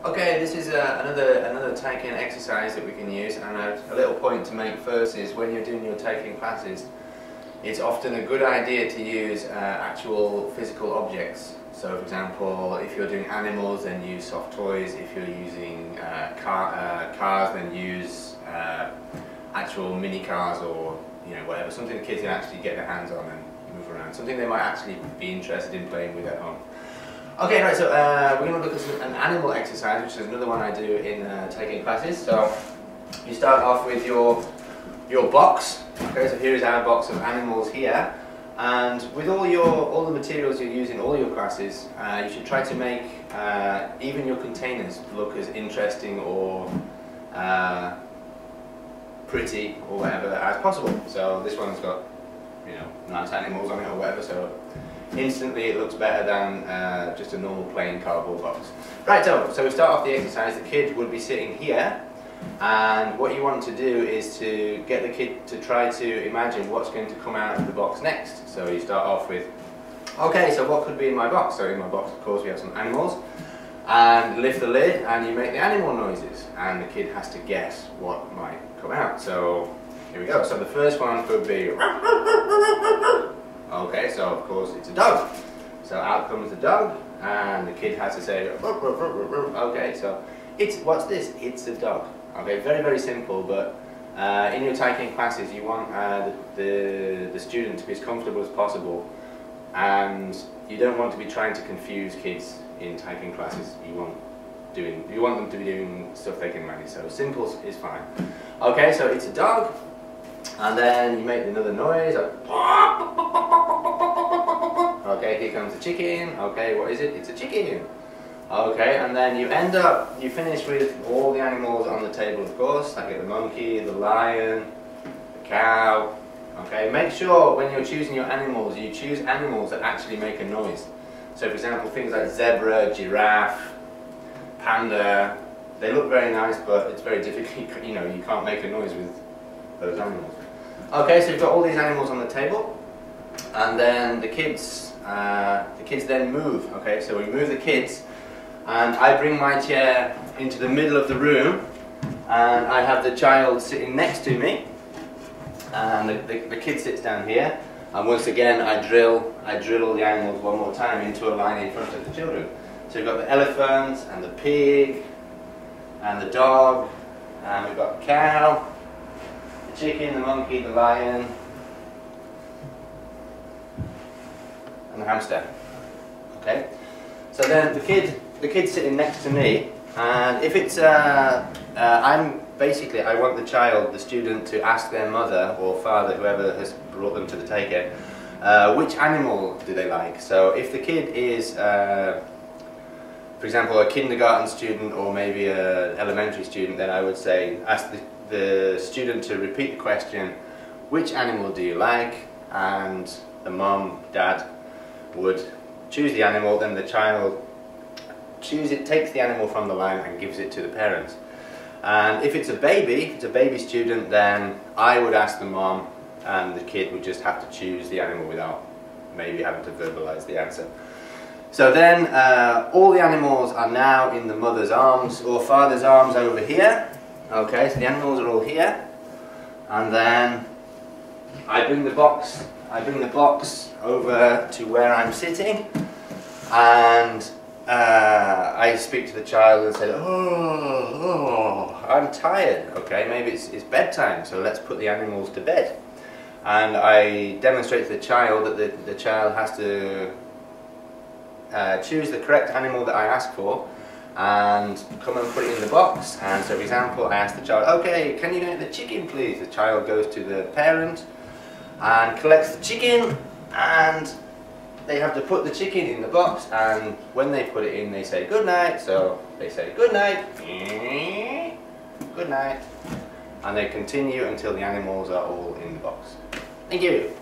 Okay, this is another Taiken exercise that we can use, and a little point to make first is when you're doing your Taiken classes, it's often a good idea to use actual physical objects. So for example, if you're doing animals, then use soft toys. If you're using cars, then use actual mini cars, or whatever, something the kids can actually get their hands on and move around, something they might actually be interested in playing with at home. Okay, right, so we're going to look at an animal exercise, which is another one I do in Taiken classes. So you start off with your box. Okay, so here is our box of animals here, and with all the materials you use in all your classes, you should try to make even your containers look as interesting or pretty or whatever as possible. So this one's got nice animals on it or whatever, so instantly it looks better than just a normal plain cardboard box. Right, so we start off the exercise. The kid would be sitting here, and what you want to do is to get the kid to try to imagine what's going to come out of the box next. So you start off with, okay, so what could be in my box? So in my box, of course, we have some animals, and lift the lid and you make the animal noises, and the kid has to guess what might come out. So here we go. So the first one could be okay, so of course it's a dog. So out comes the dog, and the kid has to say, okay, so what's this? It's a dog. Okay, very, very simple, but in your Taiken classes you want the student to be as comfortable as possible, and you don't want to be trying to confuse kids in Taiken classes. You want them to be doing stuff they can manage, so simple is fine. Okay, so it's a dog. And then you make another noise, like, okay, here comes the chicken. Okay, what is it? It's a chicken. Okay, and then you finish with all the animals on the table, of course, like the monkey, the lion, the cow. Okay, make sure when you're choosing your animals, you choose animals that actually make a noise. So for example, things like zebra, giraffe, panda, they look very nice, but it's very difficult, you can't make a noise with those animals. Okay, so you've got all these animals on the table, and then the kids then move. Okay, so we move the kids, and I bring my chair into the middle of the room, and I have the child sitting next to me, and the kid sits down here, and once again I drill all the animals one more time into a line in front of the children. So we've got the elephant, and the pig, and the dog, and we've got the cow, the chicken, the monkey, the lion, and the hamster. Okay, so then the kid's sitting next to me, and if it's I want the student to ask their mother or father, whoever has brought them to the Taiken, which animal do they like. So if the kid is for example, a kindergarten student or maybe an elementary student, then I would say ask the student to repeat the question, which animal do you like? And the mom, dad would choose the animal, then the child takes the animal from the line and gives it to the parents. And if it's a baby student, then I would ask the mom, and the kid would just have to choose the animal without maybe having to verbalize the answer. So then all the animals are now in the mother's arms or father's arms over here. Okay, so the animals are all here, and then I bring the box over to where I'm sitting, and I speak to the child and say, oh, I'm tired. Okay, maybe it's bedtime, so let's put the animals to bed. And I demonstrate to the child that the child has to choose the correct animal that I ask for and come and put it in the box. And so for example, I ask the child, okay, can you get the chicken please? The child goes to the parent and collects the chicken, and they have to put the chicken in the box, and when they put it in they say good night. So they say good night, good night, and they continue until the animals are all in the box. Thank you.